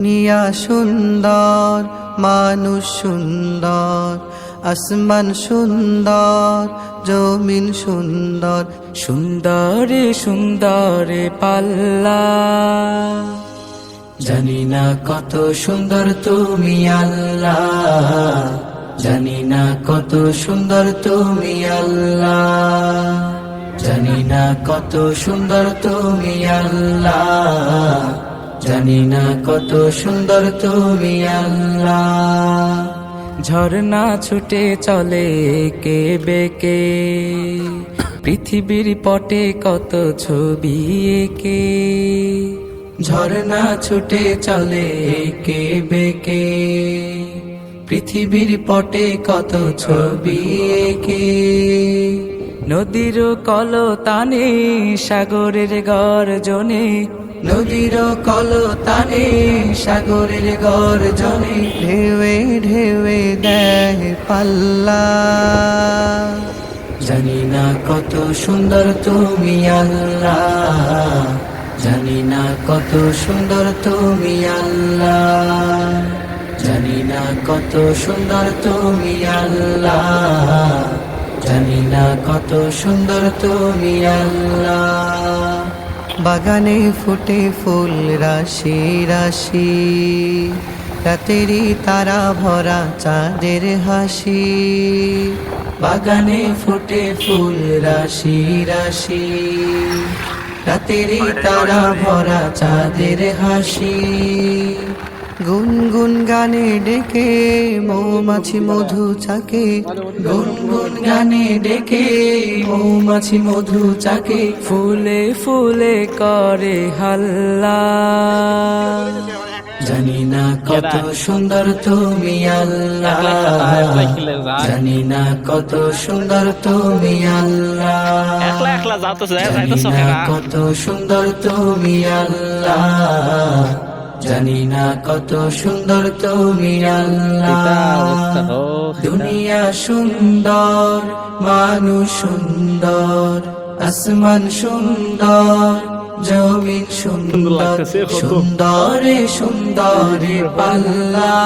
দুনিয়া সুন্দর, মানুষ সুন্দর, আসমান সুন্দর, জমিন সুন্দর, সুন্দরে সুন্দরে পাল্লা। জানি না কত সুন্দর তুমি আল্লাহ, জানি না কত সুন্দর তুমি আল্লাহ, জানি না কত সুন্দর তুমি আল্লাহ, জানি না কত সুন্দর তুমি আল্লাহ। ঝর্ণা ছুটে চলে কে বেকে, পৃথিবীর পটে কত ছবি একে। ঝর্ণা ছুটে চলে কে বেকে, পৃথিবীর পটে কত ছবি একে। নদীর কলতানে সাগরের গর্জনে, নদীর কলতানে সাগরের গর্জনে, ঢেউে ঢেউে দেয় পাল্লা। জানি না কত সুন্দর তুমি আল্লাহ, জানি না কত সুন্দর তুমি আল্লাহ, জানি না কত সুন্দর তুমি আল্লাহ, জানি না কত সুন্দর তুমি আল্লাহ। বাগানে ফুটে ফুল রাশি রাশি, রাতেরই তারা ভরা চাঁদের হাসি। বাগানে ফুটে ফুল রাশি রাশি, রাতেরই তারা ভরা চাঁদের হাসি। গুনগুন গানে ডেকে মৌমাছি মধু চাকে, গুনগুন গানে ডেকে মৌমাছি মধু চাকে। ফুলে ফুলে করে হাল্লা। জানি না কত সুন্দর তুমি আল্লাহ, জানি না কত সুন্দর তুমি আল্লাহ, জানি না কত সুন্দর তুমি আল্লাহ, জানি না কত সুন্দর তুমি আল্লাহ। দুনিয়া সুন্দর, মানুষ সুন্দর, আসমান সুন্দর, জমিন সুন্দর, সুন্দরে সুন্দরে পাল্লা।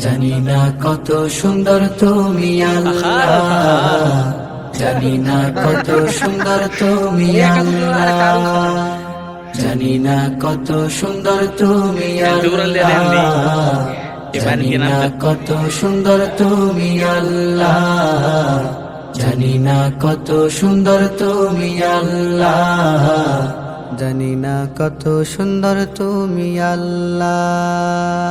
জানি না কত সুন্দর তুমি আল্লাহ, জানি না কত সুন্দর তুমি আল্লাহ, জানি না কত সুন্দর তুমি আল্লাহ, জানি না কত সুন্দর তুমি আল্লাহ, জানি না কত সুন্দর তুমি আল্লাহ, জানি না কত সুন্দর তুমি আল্লাহ।